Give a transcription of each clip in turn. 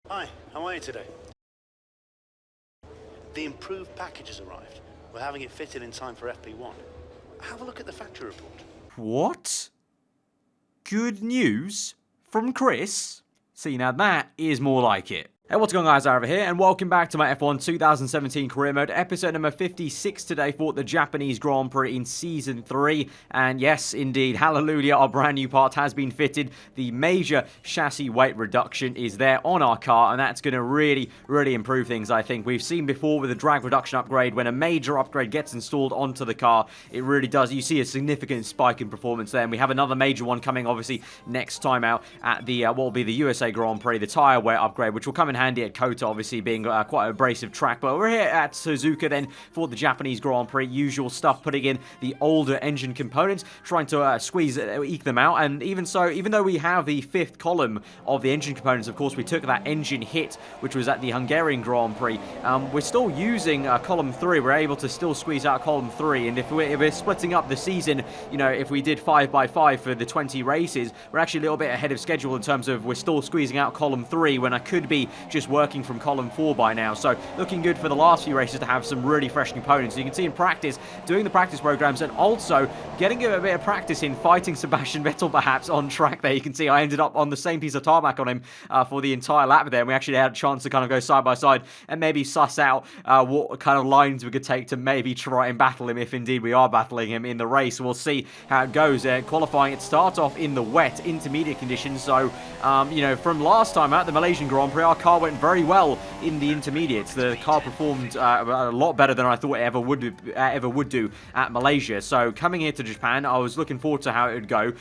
Hi, how are you today? The improved package has arrived. We're having it fitted in time for FP1. Have a look at the factory report. What? Good news? From Chris? See, now that is more like it. Hey, what's going on, guys? Aarava here, and welcome back to my F1 2017 Career Mode, episode number 56 today for the Japanese Grand Prix in Season 3. And yes, indeed, hallelujah, our brand new part has been fitted. The major chassis weight reduction is there on our car, and that's going to really improve things, I think. We've seen before with the drag reduction upgrade, when a major upgrade gets installed onto the car, it really does. You see a significant spike in performance there, and we have another major one coming, obviously, next time out at the, what will be the USA Grand Prix, the tyre weight upgrade, which will come in handy at Kota, obviously being quite an abrasive track. But we're here at Suzuka then for the Japanese Grand Prix. Usual stuff, putting in the older engine components, trying to eke them out. And even so, even though we have the fifth column of the engine components, of course, we took that engine hit, which was at the Hungarian Grand Prix. We're still using column 3. We're able to still squeeze out column 3. And if we're splitting up the season, you know, if we did 5x5 for the 20 races, we're actually a little bit ahead of schedule in terms of we're still squeezing out column 3 when I could be just working from column 4 by now. So looking good for the last few races to have some really fresh components. You can see in practice, doing the practice programs, and also getting a bit of practice in fighting Sebastian Vettel perhaps on track there. You can see I ended up on the same piece of tarmac on him for the entire lap there, and we actually had a chance to kind of go side by side and maybe suss out what kind of lines we could take to maybe try and battle him if indeed we are battling him in the race. We'll see how it goes. Qualifying, it starts off in the wet intermediate conditions, so you know, from last time at the Malaysian Grand Prix, our car went very well in the intermediates. The car performed a lot better than I thought it ever would do at Malaysia. So coming here to Japan, I was looking forward to how it would go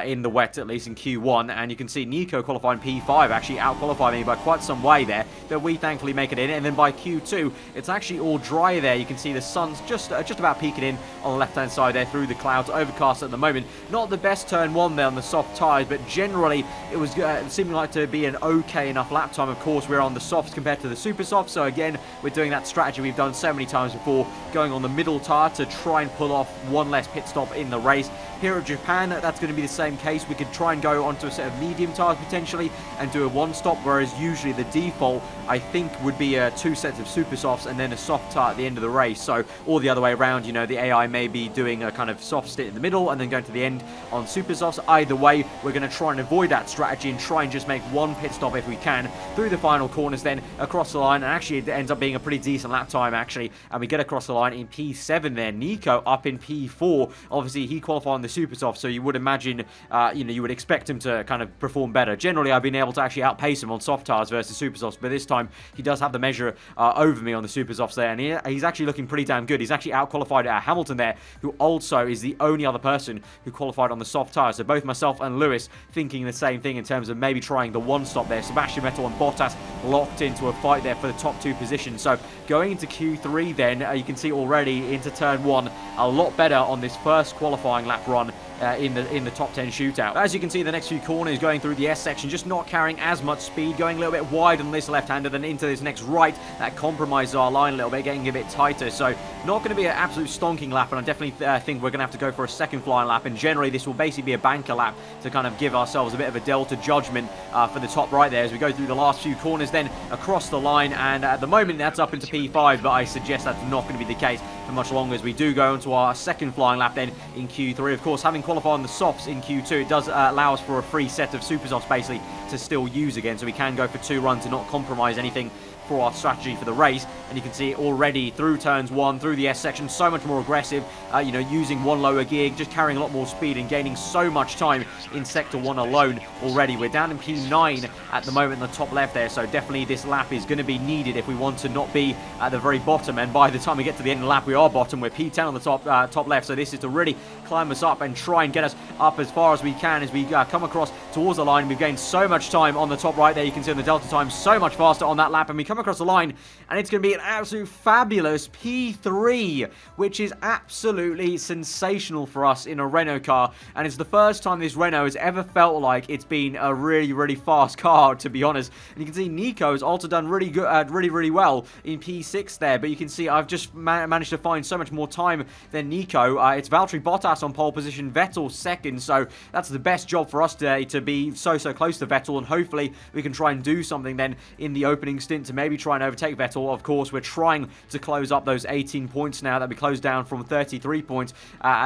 in the wet, at least in Q1. And you can see Nico qualifying P5, actually out-qualified me by quite some way there, but we thankfully make it in. And then by Q2, it's actually all dry there. You can see the sun's just about peeking in on the left-hand side there through the clouds, overcast at the moment. Not the best turn 1 there on the soft tyres, but generally it was seeming like to be an okay enough lap time. Of course, we're on the softs compared to the super softs, so again, we're doing that strategy we've done so many times before, going on the middle tyre to try and pull off one less pit stop in the race. Here at Japan, that's going to be the same case. We could try and go onto a set of medium tyres potentially and do a one stop, whereas usually the default, I think, would be 2 sets of super softs and then a soft tyre at the end of the race. So, or the other way around, you know, the AI may be doing a kind of soft stint in the middle and then going to the end on super softs. Either way, we're going to try and avoid that strategy and try and just make one pit stop if we can through the final corners, then across the line, and actually it ends up being a pretty decent lap time actually, and we get across the line in P7 there. Nico up in P4. Obviously he qualified on the super soft, so you would imagine you know, you would expect him to kind of perform better. Generally I've been able to actually outpace him on soft tires versus super softs, but this time he does have the measure over me on the super softs there, and he's actually looking pretty damn good. He's actually out qualified Hamilton there, who also is the only other person who qualified on the soft tires. So both myself and Lewis thinking the same thing in terms of maybe trying the one stop there. Sebastian Vettel and Bottas locked into a fight there for the top 2 positions. So going into Q3 then, you can see already into turn 1, a lot better on this first qualifying lap run in the top 10 shootout. As you can see, the next few corners going through the S section, just not carrying as much speed, going a little bit wide on this left-hander, then into this next right. That compromises our line a little bit, getting a bit tighter. So not going to be an absolute stonking lap, and I definitely think we're going to have to go for a second flying lap, and generally this will basically be a banker lap to kind of give ourselves a bit of a delta judgment for the top right there as we go through the last few corners, then across the line. And at the moment that's up into P5, but I suggest that's not going to be the case for much longer as we do go into our second flying lap then in Q3. Of course, having qualified on the softs in Q2, it does allow us for a free set of super softs basically to still use again, so we can go for 2 runs and not compromise anything for our strategy for the race. And you can see already through turns 1, through the S section, so much more aggressive, you know, using one lower gear, just carrying a lot more speed and gaining so much time in sector 1 alone already. We're down in P9 at the moment in the top left there, so definitely this lap is going to be needed if we want to not be at the very bottom, and by the time we get to the end of the lap we are bottom. We're P10 on the top left, so this is to really climb us up and try and get us up as far as we can as we come across towards the line. We've gained so much time on the top right there. You can see on the delta time so much faster on that lap, and we come come across the line, and it's going to be an absolute fabulous P3, which is absolutely sensational for us in a Renault car, and it's the first time this Renault has ever felt like it's been a really, really fast car, to be honest. And you can see Nico has also done really good, really well in P6 there, but you can see I've just managed to find so much more time than Nico. It's Valtteri Bottas on pole position, Vettel second, so that's the best job for us today, to be so close to Vettel, and hopefully we can try and do something then in the opening stint to maybe try and overtake Vettel. Of course, we're trying to close up those 18 points now that we closed down from 33 points,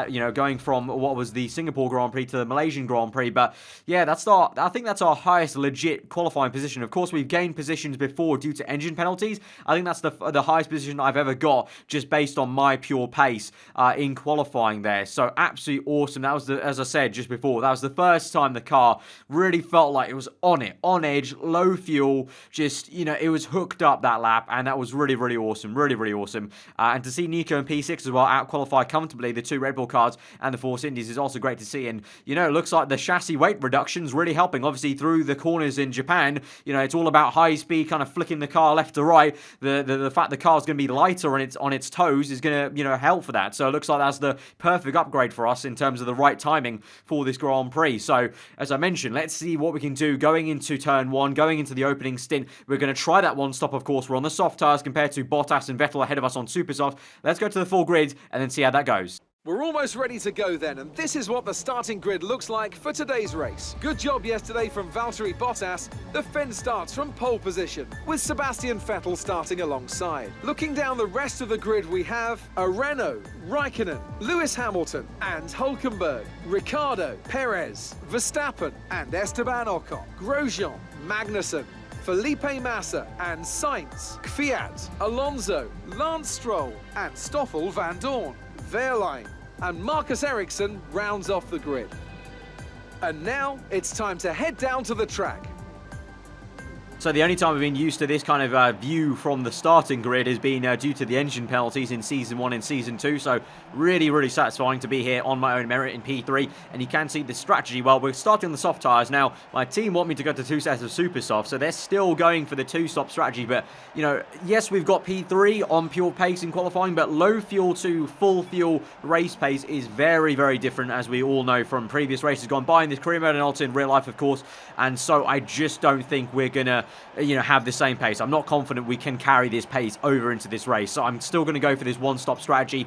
you know, going from what was the Singapore Grand Prix to the Malaysian Grand Prix. But yeah, I think that's our highest legit qualifying position. Of course, we've gained positions before due to engine penalties. I think that's the highest position I've ever got, just based on my pure pace in qualifying there. So absolutely awesome. That was, as I said just before, that was the first time the car really felt like it was on edge, low fuel, just, you know, it was hooked up that lap, and that was really, really awesome. Really awesome. And to see Nico in P6 as well out-qualify comfortably the two Red Bull cars and the Force Indies is also great to see. And, you know, it looks like the chassis weight reduction's really helping. Obviously, through the corners in Japan, you know, it's all about high speed, kind of flicking the car left to right. The fact the car's going to be lighter on its toes is going to, you know, help for that. So it looks like that's the perfect upgrade for us in terms of the right timing for this Grand Prix. So, as I mentioned, let's see what we can do going into turn one, going into the opening stint. We're going to try that one stop, of course. We're on the soft tyres compared to Bottas and Vettel ahead of us on super soft. Let's go to the full grid and then see how that goes. We're almost ready to go then, and this is what the starting grid looks like for today's race. Good job yesterday from Valtteri Bottas. The Finn starts from pole position, with Sebastian Vettel starting alongside. Looking down the rest of the grid, we have a Renault, Raikkonen, Lewis Hamilton and Hülkenberg, Ricciardo, Perez, Verstappen and Esteban Ocon, Grosjean, Magnussen, Felipe Massa and Sainz, Kvyat, Alonso, Lance Stroll and Stoffel van Dorn, Wehrlein and Marcus Ericsson rounds off the grid. And now it's time to head down to the track. So the only time we've been used to this kind of view from the starting grid has been due to the engine penalties in Season 1 and Season 2. So really satisfying to be here on my own merit in P3. And you can see the strategy. Well, we're starting on the soft tyres now. My team want me to go to 2 sets of super soft. So they're still going for the 2-stop strategy. But, you know, yes, we've got P3 on pure pace in qualifying. But low fuel to full fuel race pace is very different, as we all know from previous races gone by in this career mode and also in real life, of course. And so I just don't think we're going to, you know, have the same pace. I'm not confident we can carry this pace over into this race. So I'm still going to go for this one-stop strategy.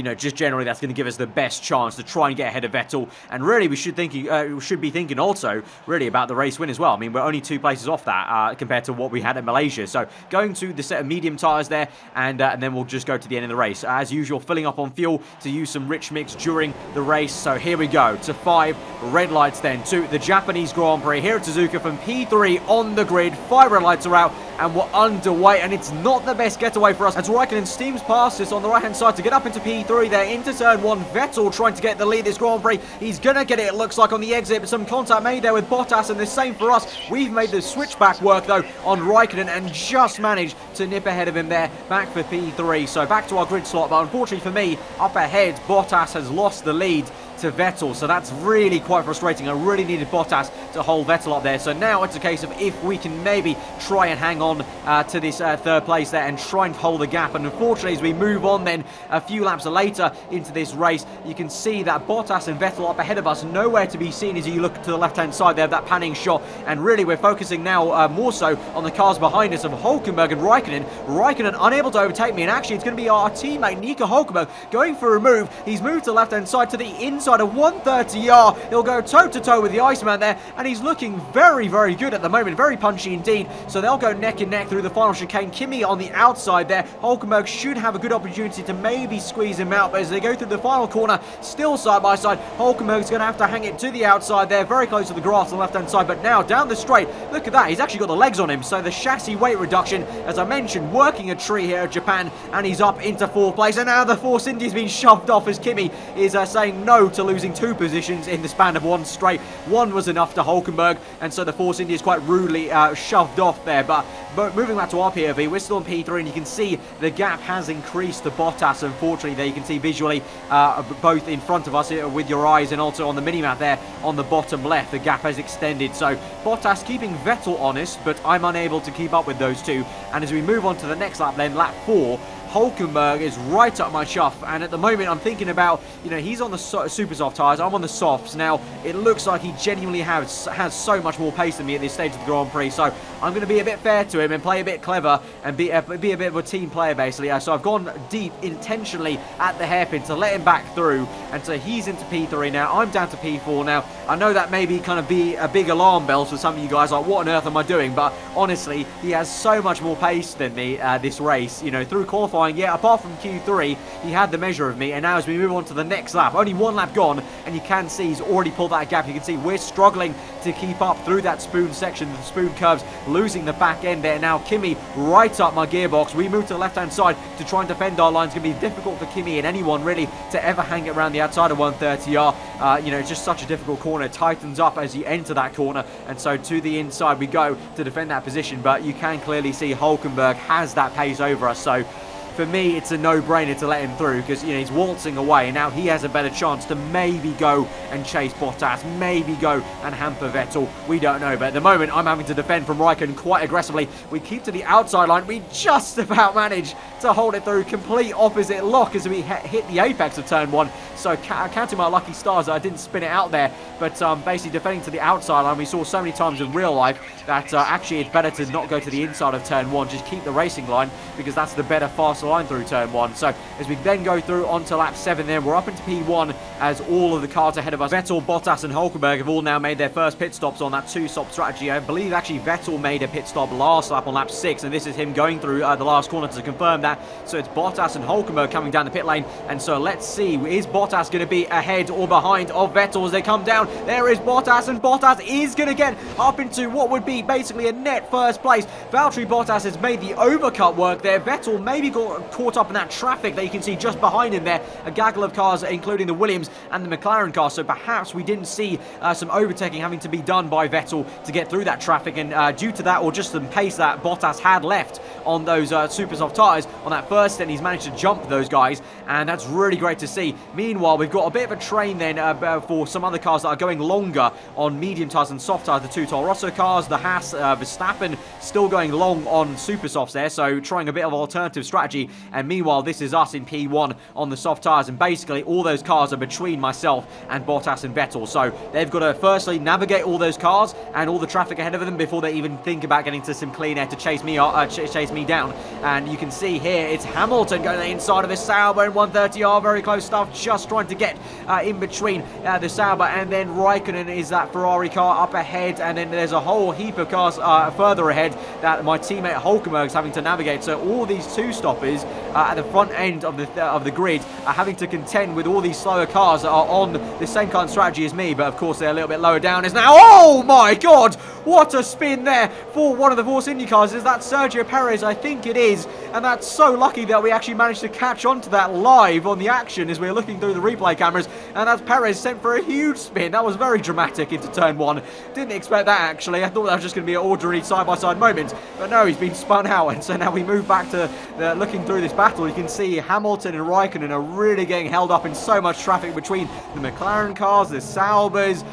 You know, just generally that's going to give us the best chance to try and get ahead of Vettel. And really, we should be thinking also really about the race win as well. I mean, we're only 2 places off that compared to what we had at Malaysia. So going to the set of medium tyres there, and then we'll just go to the end of the race. As usual, filling up on fuel to use some rich mix during the race. So here we go to 5 red lights then to the Japanese Grand Prix here at Suzuka from P3 on the grid. 5 red lights are out and we're underway, and it's not the best getaway for us as Raikkonen steams past us on the right hand side to get up into P3 there into turn 1. Vettel trying to get the lead this Grand Prix. He's gonna get it looks like on the exit, but some contact made there with Bottas, and the same for us. We've made the switchback work though on Raikkonen and just managed to nip ahead of him there back for P3. So back to our grid slot, but unfortunately for me, up ahead Bottas has lost the lead to Vettel, so that's really quite frustrating. I really needed Bottas to hold Vettel up there. So now it's a case of if we can maybe try and hang on to this 3rd place there and try and hold the gap. And unfortunately, as we move on then a few laps later into this race, you can see that Bottas and Vettel up ahead of us, nowhere to be seen as you look to the left-hand side there of that panning shot. And really, we're focusing now more so on the cars behind us of Hülkenberg and Raikkonen. Raikkonen unable to overtake me, and actually it's going to be our teammate Nico Hülkenberg going for a move. He's moved to the left-hand side to the inside of 130R. He'll go toe-to-toe with the Iceman there, and he's looking very good at the moment. Very punchy indeed. So they'll go neck and neck through the final chicane. Kimi on the outside there. Hülkenberg should have a good opportunity to maybe squeeze him out, but as they go through the final corner, still side by side, Hülkenberg's going to have to hang it to the outside there, very close to the grass on the left-hand side. But now down the straight, look at that, he's actually got the legs on him. So the chassis weight reduction, as I mentioned, working a treat here at Japan, and he's up into 4th place. And now the Force India's been shoved off as Kimi is saying no to to losing 2 positions in the span of 1 straight. 1 was enough to Hulkenberg, and so the Force India is quite rudely shoved off there. But moving back to our POV, we're still on P3, and you can see the gap has increased to Bottas. Unfortunately, there you can see visually both in front of us with your eyes, and also on the minimap there on the bottom left, the gap has extended. So Bottas keeping Vettel honest, but I'm unable to keep up with those two. And as we move on to the next lap then, lap 4, Hulkenberg is right up my chuff, and at the moment I'm thinking about, he's on the super soft tyres, I'm on the softs. Now, it looks like he genuinely has so much more pace than me at this stage of the Grand Prix, so I'm going to be a bit fair to him and play a bit clever and be a bit of a team player, basically. So I've gone deep intentionally at the hairpin to let him back through, and so he's into P3 now. I'm down to P4 now. I know that maybe kind of be a big alarm bell for some of you guys, like, what on earth am I doing? But honestly, he has so much more pace than me this race, through qualifying. Yeah, apart from Q3, he had the measure of me, and now as we move on to the next lap, only 1 lap gone, and you can see he's already pulled that gap. You can see we're struggling to keep up through that spoon section, the spoon curves, losing the back end there. Now Kimi right up my gearbox. We move to the left-hand side to try and defend our line. It's going to be difficult for Kimi and anyone really to ever hang it around the outside of 130R. It's just such a difficult corner. It tightens up as you enter that corner, and so to the inside we go to defend that position, but you can clearly see Hulkenberg has that pace over us. So for me, it's a no-brainer to let him through because, he's waltzing away, and now he has a better chance to maybe go and chase Bottas, maybe go and hamper Vettel. We don't know, but at the moment, I'm having to defend from Raikkonen quite aggressively. We keep to the outside line. We just about manage to hold it through. Complete opposite lock as we hit the apex of turn 1. So counting my lucky stars, I didn't spin it out there, but basically defending to the outside line. We saw so many times in real life that actually it's better to not go to the inside of turn 1, just keep the racing line, because that's the better, faster line through turn 1. So as we then go through onto lap 7 then, we're up into P1 as all of the cars ahead of us, Vettel, Bottas and Hulkenberg, have all now made their first pit stops on that 2-stop strategy. I believe actually Vettel made a pit stop last lap on lap 6, and this is him going through the last corner to confirm that. So it's Bottas and Hulkenberg coming down the pit lane, and so let's see, is Bottas going to be ahead or behind of Vettel as they come down? There is Bottas, and Bottas is going to get up into what would be basically a net first place. Valtteri Bottas has made the overcut work there. Vettel maybe got caught up in that traffic that you can see just behind him there, a gaggle of cars including the Williams and the McLaren car, so perhaps we didn't see some overtaking having to be done by Vettel to get through that traffic, and due to that, or just some pace that Bottas had left on those super soft tyres on that first stint, he's managed to jump those guys, and that's really great to see. Meanwhile, we've got a bit of a train then for some other cars that are going longer on medium tyres and soft tyres. The 2 Toro Rosso cars, the Haas, Verstappen still going long on super softs there, so trying a bit of alternative strategy. And meanwhile, this is us in P1 on the soft tyres, and basically all those cars are between myself and Bottas and Vettel. So they've got to firstly navigate all those cars and all the traffic ahead of them before they even think about getting to some clean air to chase me down. And you can see here it's Hamilton going to the inside of the Sauber in 130R, very close stuff, just trying to get in between the Sauber, and then Raikkonen is that Ferrari car up ahead, and then there's a whole heap of cars further ahead that my teammate Hulkenberg is having to navigate. So all these two stoppers at the front end of the grid are having to contend with all these slower cars that are on the same kind of strategy as me, but of course they're a little bit lower down. Is now, oh my god, what a spin there for one of the Force India cars. Is that Sergio Perez? I think it is, and that's so lucky that we actually managed to catch on to that live on the action as we were looking through the replay cameras, and that's Perez sent for a huge spin. That was very dramatic into turn 1. Didn't expect that actually. I thought that was just going to be an ordinary side-by-side moment, but no, he's been spun out, and so now we move back to looking through this battle. You can see Hamilton and Raikkonen are really getting held up in so much traffic between the McLaren cars, the Saubers,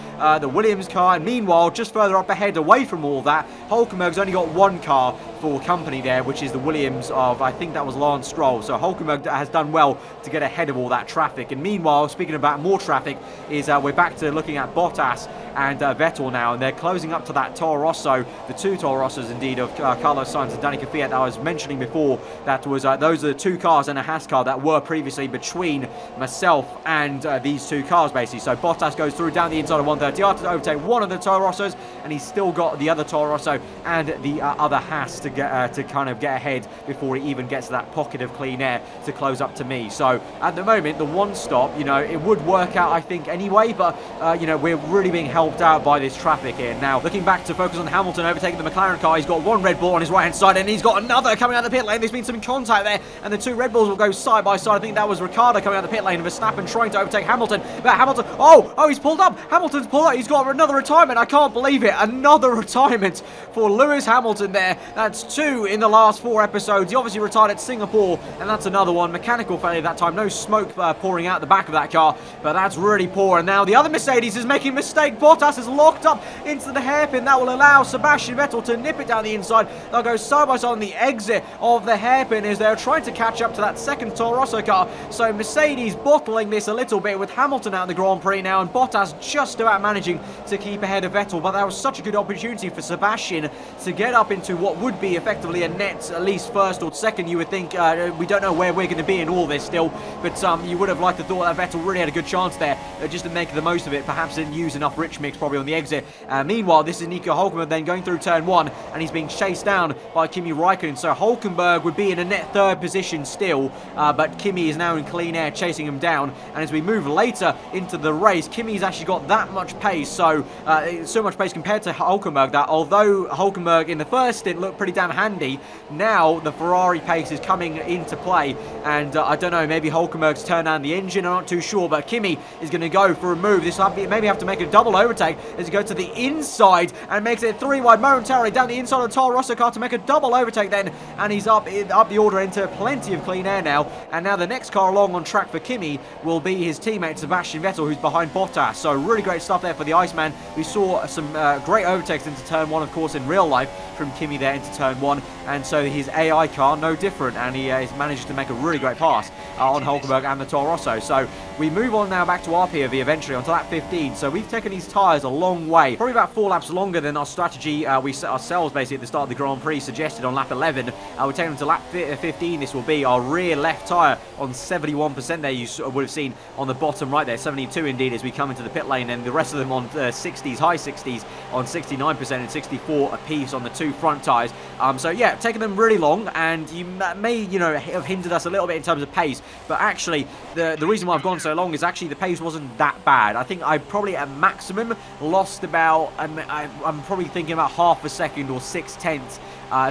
the Williams car, and meanwhile, just further up ahead, away from all that, Hulkenberg's only got one car for company there, which is the Williams of, I think that was Lance Stroll. So Hulkenberg has done well to get ahead of all that traffic. And meanwhile, speaking about more traffic, is we're back to looking at Bottas and Vettel now, and they're closing up to that Toro Rosso, the 2 Toro Rossos indeed of Carlos Sainz and Danica Fiat that I was mentioning before. That was those are the 2 cars and a Haas car that were previously between myself and these 2 cars basically. So Bottas goes through down the inside of 30 to overtake one of the Toro Rossos, and he's still got the other Toro Rosso and the other Haas to get to kind of get ahead before he even gets to that pocket of clean air to close up to me. So at the moment, the one stop, you know, it would work out, I think, anyway, but you know, we're really being helped out by this traffic here. Now, looking back to focus on Hamilton overtaking the McLaren car, he's got one Red Bull on his right-hand side, and he's got another coming out of the pit lane. There's been some contact there, and the two Red Bulls will go side by side. I think that was Ricciardo coming out of the pit lane, and Verstappen trying to overtake Hamilton, but Hamilton, oh, he's pulled up. Hamilton's pulled up. He's got another retirement. I can't believe it. Another retirement for Lewis Hamilton there. That's 2 in the last 4 episodes. He obviously retired at Singapore, and that's another one. Mechanical failure that time. No smoke pouring out the back of that car, but that's really poor. And now the other Mercedes is making a mistake. Bottas is locked up into the hairpin. That will allow Sebastian Vettel to nip it down the inside. They'll go side by side on the exit of the hairpin as they're trying to catch up to that second Toro Rosso car. So Mercedes bottling this a little bit with Hamilton out of the Grand Prix now, and Bottas just about managing to keep ahead of Vettel. But that was such a good opportunity for Sebastian to get up into what would be effectively a net at least first or second, you would think. We don't know where we're going to be in all this still, but you would have liked to thought that Vettel really had a good chance there just to make the most of it. Perhaps didn't use enough rich mix probably on the exit. Meanwhile, this is Nico Hülkenberg then going through turn 1, and he's being chased down by Kimi Räikkönen. So Hülkenberg would be in a net third position still, but Kimi is now in clean air chasing him down. And as we move later into the race, Kimi's actually got that much pace, so much pace compared to Hülkenberg that although Hülkenberg in the first stint looked pretty damn handy, now the Ferrari pace is coming into play, and I don't know, maybe Hülkenberg's turned down the engine, I'm not too sure, but Kimi is going to go for a move. This will maybe have to make a double overtake as he goes to the inside and makes it 3 wide momentarily down the inside of the Toro Rosso car to make a double overtake then, and he's up the order into plenty of clean air now. And now the next car along on track for Kimi will be his teammate Sebastian Vettel, who's behind Bottas. So really great stuff there for the Iceman. We saw some great overtakes into turn 1, of course, in real life from Kimi there into turn 1, and so his AI car no different, and he has managed to make a really great pass on Hülkenberg and the Toro Rosso. So we move on now back to our POV eventually onto lap 15. So we've taken these tyres a long way, probably about 4 laps longer than our strategy we set ourselves basically at the start of the Grand Prix suggested on lap 11. We're taking them to lap 15. This will be our rear left tyre on 71% there, you would have seen on the bottom right there, 72 indeed, as we come into the pit lane, and the rest of them on 60s, high 60s on 69% and 64 apiece on the 2 front tyres. So yeah, taking them really long, and you may, you know, have hindered us a little bit in terms of pace, but actually the reason why I've gone so long is actually the pace wasn't that bad. I think I probably at maximum lost about, I'm probably thinking about half a second or 6/10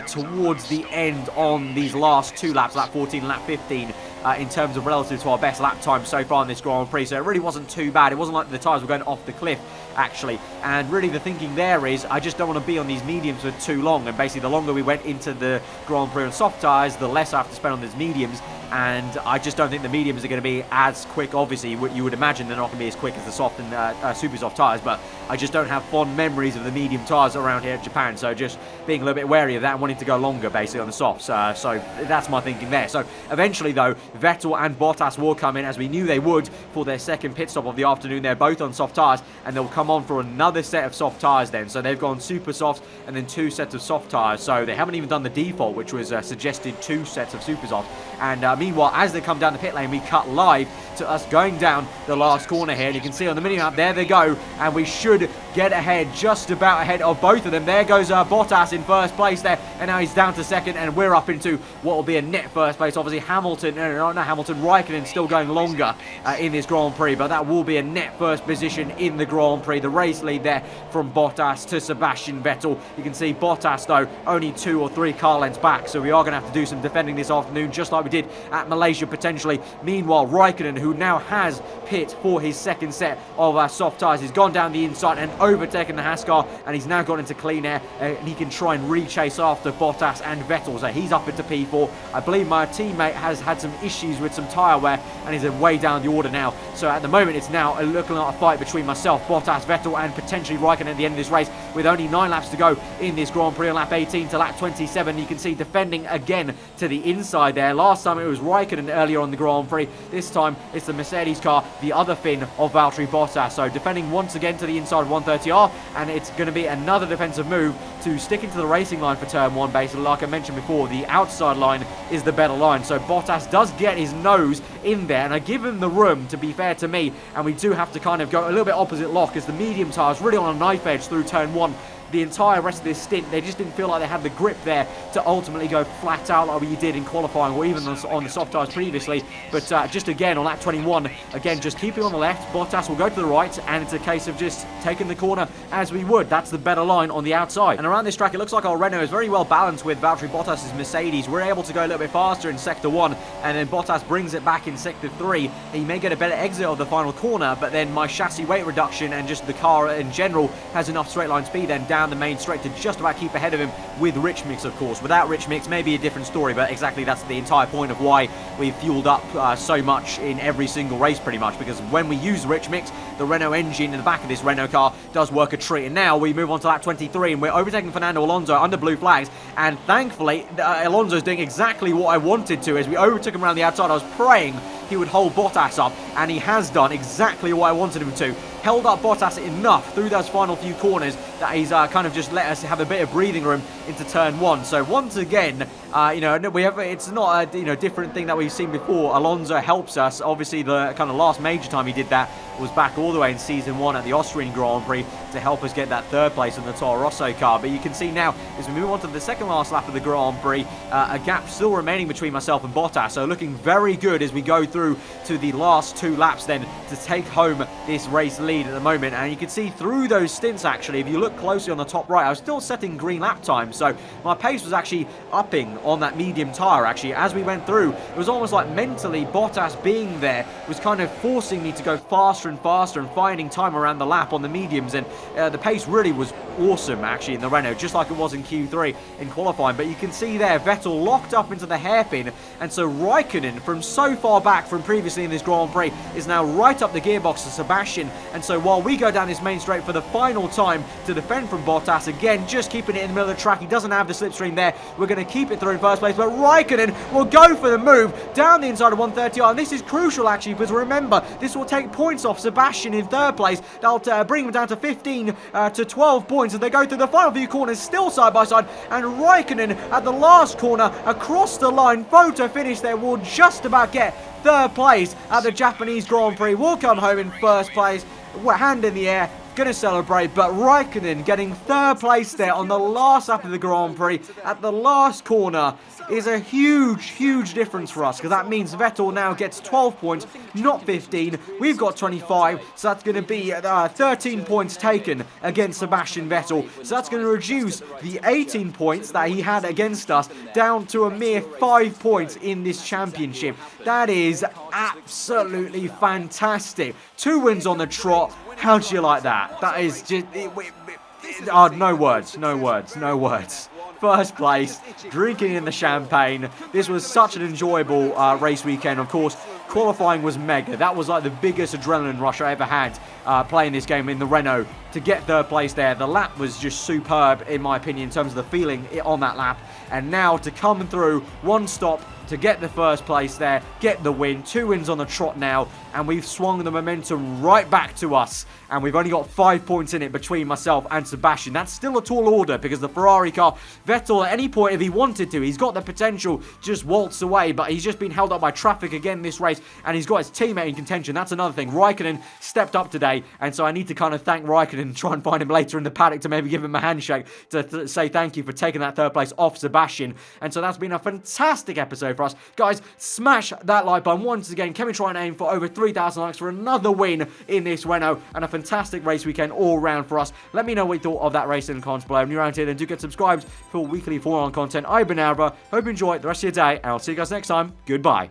towards the end on these last 2 laps, lap 14 and lap 15. In terms of relative to our best lap time so far in this Grand Prix. So it really wasn't too bad. It wasn't like the tyres were going off the cliff, actually. And really the thinking there is I just don't want to be on these mediums for too long. And basically the longer we went into the Grand Prix on soft tyres, the less I have to spend on these mediums. And I just don't think the mediums are going to be as quick. Obviously, you would imagine they're not going to be as quick as the soft and super soft tyres, but I just don't have fond memories of the medium tyres around here in Japan. So just being a little bit wary of that and wanting to go longer, basically, on the softs. So that's my thinking there. So eventually, though, Vettel and Bottas will come in, as we knew they would, for their second pit stop of the afternoon. They're both on soft tyres, and they'll come on for another set of soft tyres then. So they've gone super softs and then 2 sets of soft tyres. So they haven't even done the default, which was suggested 2 sets of super softs. And meanwhile, as they come down the pit lane, we cut live to us going down the last corner here. And you can see on the mini-map, there they go. And we should get ahead, just about ahead of both of them. There goes Bottas in first place there. And now he's down to second. And we're up into what will be a net first place. Obviously, Raikkonen still going longer in this Grand Prix. But that will be a net first position in the Grand Prix. The race lead there from Bottas to Sebastian Vettel. You can see Bottas, though, only 2 or 3 car lengths back. So we are going to have to do some defending this afternoon, just like we did at Malaysia potentially. Meanwhile, Raikkonen, who now has pit for his second set of soft tyres, has gone down the inside and overtaken the Haas car, and he's now got into clean air, and he can try and re-chase after Bottas and Vettel. So he's up into P4. I believe my teammate has had some issues with some tyre wear and is way down the order now. So at the moment, it's now looking like a fight between myself, Bottas, Vettel, and potentially Raikkonen at the end of this race, with only 9 laps to go in this Grand Prix on lap 18 to lap 27. You can see defending again to the inside there. Last time it was Raikkonen earlier on the Grand Prix. This time it's the Mercedes car, the other fin of Valtteri Bottas. So defending once again to the inside of 130 130R, and it's going to be another defensive move to stick into the racing line for turn 1. Basically, like I mentioned before, the outside line is the better line, so Bottas does get his nose in there, and I give him the room, to be fair to me, and we do have to kind of go a little bit opposite lock as the medium tyre is really on a knife edge through turn 1. The entire rest of this stint, they just didn't feel like they had the grip there to ultimately go flat out like we did in qualifying or even on the soft tyres previously. But just again on lap 21, again just keeping on the left, Bottas will go to the right, and it's a case of just taking the corner as we would. That's the better line on the outside. And around this track, it looks like our Renault is very well balanced with Valtteri Bottas' Mercedes. We're able to go a little bit faster in sector 1, and then Bottas brings it back in sector 3. He may get a better exit of the final corner, but then my chassis weight reduction and just the car in general has enough straight line speed then down the main straight to just about keep ahead of him with Rich Mix, of course. Without Rich Mix, maybe a different story, but exactly that's the entire point of why we've fueled up so much in every single race, pretty much, because when we use Rich Mix, the Renault engine in the back of this Renault car does work a treat. And now we move on to lap 23, and we're overtaking Fernando Alonso under blue flags, and thankfully, Alonso's doing exactly what I wanted to. As we overtook him around the outside, I was praying he would hold Bottas up, and he has done exactly what I wanted him to. Held up Bottas enough through those final few corners that he's kind of just let us have a bit of breathing room into turn 1. So once again, it's not a different thing that we've seen before. Alonso helps us. Obviously, the kind of last major time he did that was back all the way in season 1 at the Austrian Grand Prix to help us get that 3rd place in the Toro Rosso car. But you can see now, as we move on to the second last lap of the Grand Prix, a gap still remaining between myself and Bottas. So looking very good as we go through to the last 2 laps then to take home this race lead at the moment. And you can see through those stints, actually, if you look closely on the top right, I was still setting green lap time. So my pace was actually upping on that medium tyre, actually. As we went through, it was almost like mentally Bottas being there was kind of forcing me to go faster and faster and finding time around the lap on the mediums. And the pace really was awesome, actually, in the Renault, just like it was in Q3 in qualifying. But you can see there, Vettel locked up into the hairpin. And so Raikkonen, from so far back from previously in this Grand Prix, is now right up the gearbox to Sebastian. And so while we go down this main straight for the final time to defend from Bottas, again, just keeping it in the middle of the track. He doesn't have the slipstream there. We're going to keep it through in first place, but Raikkonen will go for the move down the inside of 130R. And this is crucial, actually, because remember, this will take points off Sebastian in 3rd place. That'll bring him down to 15 to 12 points as they go through the final few corners, still side by side. And Raikkonen at the last corner across the line, photo finish there, will just about get 3rd place at the Japanese Grand Prix. Will come home in 1st place, hand in the air, going to celebrate. But Raikkonen getting 3rd place there on the last lap of the Grand Prix at the last corner is a huge difference for us, because that means Vettel now gets 12 points, not 15. We've got 25, so that's going to be 13 points taken against Sebastian Vettel. So that's going to reduce the 18 points that he had against us down to a mere 5 points in this championship. That is absolutely fantastic. 2 wins on the trot. How do you like that? That is just... no words. 1st place, drinking in the champagne. This was such an enjoyable race weekend. Of course, qualifying was mega. That was like the biggest adrenaline rush I ever had playing this game in the Renault. To get 3rd place there, the lap was just superb, in my opinion, in terms of the feeling on that lap. And now to come through, 1 stop, to get the 1st place there, get the win. 2 wins on the trot now, and we've swung the momentum right back to us. And we've only got 5 points in it between myself and Sebastian. That's still a tall order, because the Ferrari car, Vettel, at any point, if he wanted to, he's got the potential to just waltz away, but he's just been held up by traffic again this race, and he's got his teammate in contention. That's another thing. Raikkonen stepped up today, and so I need to kind of thank Raikkonen and try and find him later in the paddock to maybe give him a handshake to say thank you for taking that 3rd place off Sebastian. And so that's been a fantastic episode for us. Guys, smash that like button once again. Can we try and aim for over 3,000 likes for another win in this Renault, and a fantastic race weekend all round for us. Let me know what you thought of that race in the comments below. If you're around here, then do get subscribed for weekly Formula 1 content. I've been aarava. Hope you enjoy the rest of your day, and I'll see you guys next time. Goodbye.